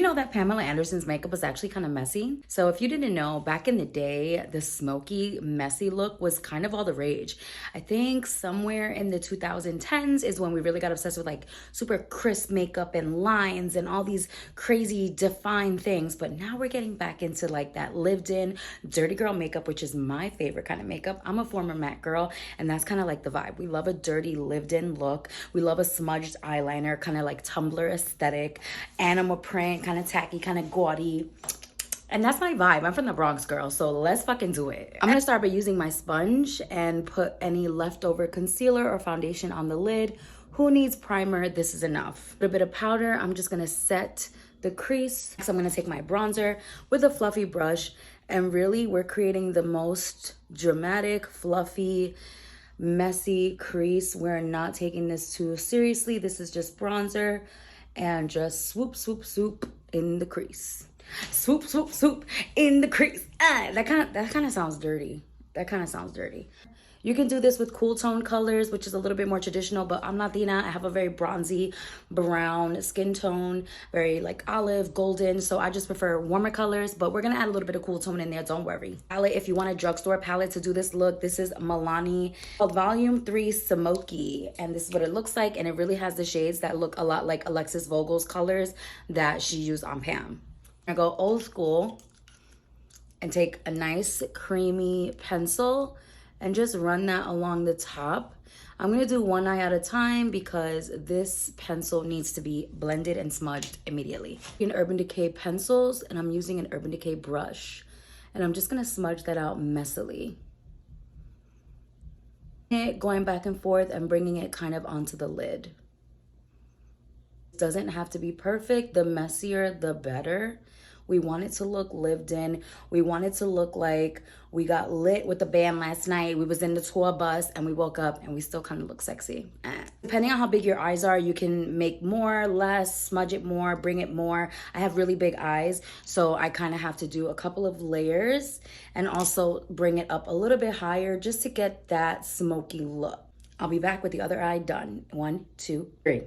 know that Pamela Anderson's makeup was actually kind of messy? So if you didn't know, back in the day, the smoky, messy look was kind of all the rage. I think somewhere in the 2010s is when we really got obsessed with like super crisp makeup and lines and all these crazy defined things. But now we're getting back into like that lived in dirty girl makeup, which is my favorite kind of makeup. I'm a former MAC girl, and that's kind of like the vibe. We love a dirty lived in look. We love a smudged eyeliner, kind of like Tumblr aesthetic, animal print, kind of tacky, kind of gaudy. And that's my vibe. I'm from the Bronx, girl, so let's fucking do it. I'm gonna start by using my sponge and put any leftover concealer or foundation on the lid. Who needs primer? This is enough. A bit of powder. I'm just gonna set the crease. So I'm gonna take my bronzer with a fluffy brush, and really we're creating the most dramatic, fluffy, messy crease. We're not taking this too seriously. This is just bronzer, and just swoop, swoop, swoop in the crease. Swoop, swoop, swoop in the crease. That kind of sounds dirty. That kind of sounds dirty. You can do this with cool tone colors, which is a little bit more traditional, but I'm Latina. I have a very bronzy brown skin tone, very like olive, golden. So I just prefer warmer colors, but we're gonna add a little bit of cool tone in there, don't worry. Palette, if you want a drugstore palette to do this look, this is Milani called Volume 3 SMOKEY. And this is what it looks like. And it really has the shades that look a lot like Alexis Vogel's colors that she used on PAM. I go old school and take a nice creamy pencil and just run that along the top. I'm gonna do one eye at a time because this pencil needs to be blended and smudged immediately. In Urban Decay pencils, and I'm using an Urban Decay brush, and I'm just gonna smudge that out messily. Going back and forth and bringing it kind of onto the lid. It doesn't have to be perfect. The messier, the better. We want it to look lived in. We want it to look like we got lit with the band last night. We was in the tour bus and we woke up and we still kind of look sexy. Depending on how big your eyes are, you can make more, less, smudge it more, bring it more. I have really big eyes, so I kind of have to do a couple of layers and also bring it up a little bit higher just to get that smoky look. I'll be back with the other eye done. 1, 2, 3.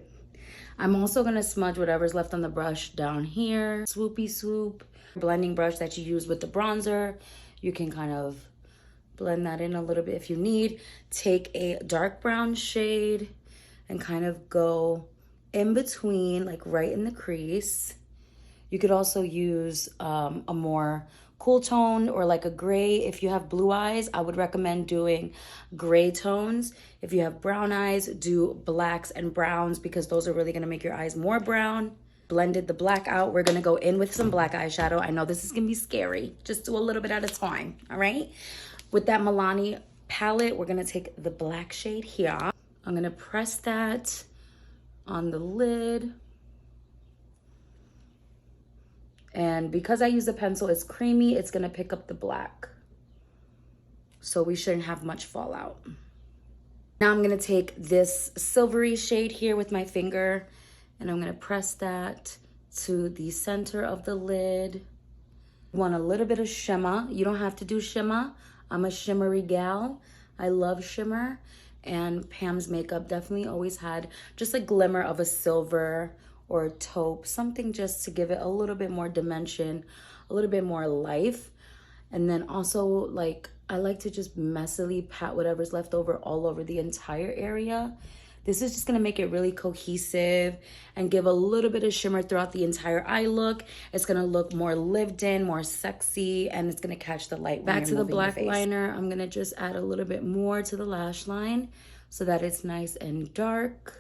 I'm also gonna smudge whatever's left on the brush down here. Swoopy swoop. Blending brush that you use with the bronzer. You can kind of blend that in a little bit if you need. Take a dark brown shade and kind of go in between, like right in the crease. You could also use a more cool tone or like a gray. If you have blue eyes, I would recommend doing gray tones. If you have brown eyes, do blacks and browns because those are really gonna make your eyes more brown. Blended the black out. We're gonna go in with some black eyeshadow. I know this is gonna be scary. Just do a little bit at a time, all right? With that Milani palette, we're gonna take the black shade here. I'm gonna press that on the lid. And because I use a pencil, it's creamy, it's gonna pick up the black. So we shouldn't have much fallout. Now I'm gonna take this silvery shade here with my finger and I'm gonna press that to the center of the lid. You want a little bit of shimmer. You don't have to do shimmer. I'm a shimmery gal. I love shimmer. And Pam's makeup definitely always had just a glimmer of a silver or a taupe, something just to give it a little bit more dimension, a little bit more life. And then also, like, I like to just messily pat whatever's left over all over the entire area. This is just gonna make it really cohesive and give a little bit of shimmer throughout the entire eye look. It's gonna look more lived in, more sexy, and it's gonna catch the light. Back to the black liner, I'm gonna just add a little bit more to the lash line so that it's nice and dark.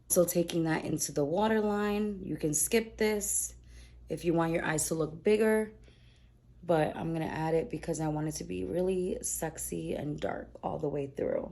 So taking that into the waterline, you can skip this if you want your eyes to look bigger, but I'm gonna add it because I want it to be really sexy and dark all the way through.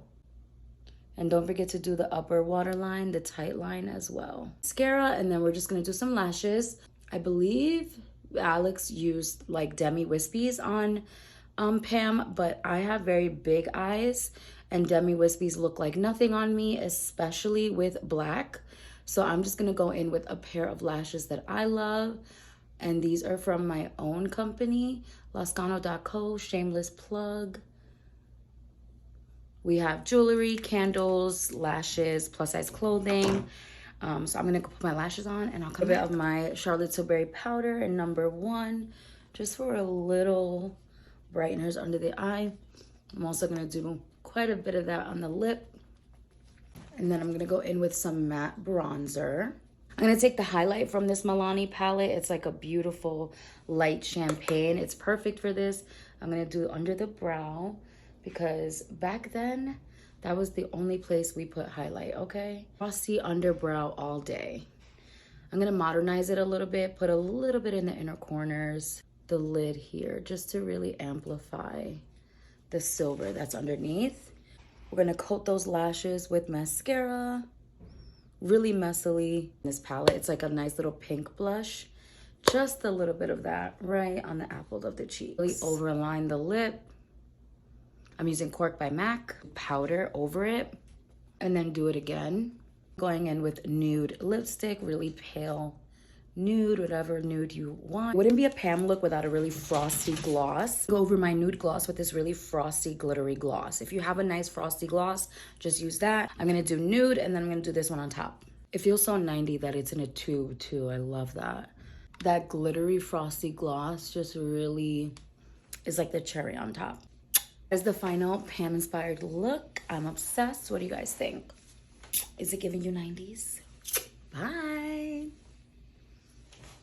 And don't forget to do the upper waterline, the tight line as well. Mascara, and then we're just gonna do some lashes. I believe Alex used like demi wispies on Pam, but I have very big eyes and demi wispies look like nothing on me, especially with black. So I'm just gonna go in with a pair of lashes that I love. And these are from my own company, Lascano.co, shameless plug. We have jewelry, candles, lashes, plus size clothing. So I'm gonna go put my lashes on and I'll come back. A bit of my Charlotte Tilbury powder in number 1, just for a little brighteners under the eye. I'm also gonna do quite a bit of that on the lip. And then I'm gonna go in with some matte bronzer. I'm gonna take the highlight from this Milani palette. It's like a beautiful light champagne. It's perfect for this. I'm gonna do it under the brow because back then, that was the only place we put highlight, okay? Frosty underbrow all day. I'm gonna modernize it a little bit, put a little bit in the inner corners, the lid here, just to really amplify the silver that's underneath. We're gonna coat those lashes with mascara, really messily. This palette, it's like a nice little pink blush. Just a little bit of that right on the apple of the cheek. Really overline the lip. I'm using Cork by MAC, powder over it, and then do it again. Going in with nude lipstick, really pale nude, whatever nude you want. It wouldn't be a PAM look without a really frosty gloss. Go over my nude gloss with this really frosty, glittery gloss. If you have a nice frosty gloss, just use that. I'm gonna do nude, and then I'm gonna do this one on top. It feels so 90 that it's in a tube too. I love that. That glittery frosty gloss just really is like the cherry on top. As the final PAM inspired look, I'm obsessed. What do you guys think? Is it giving you 90s? Bye.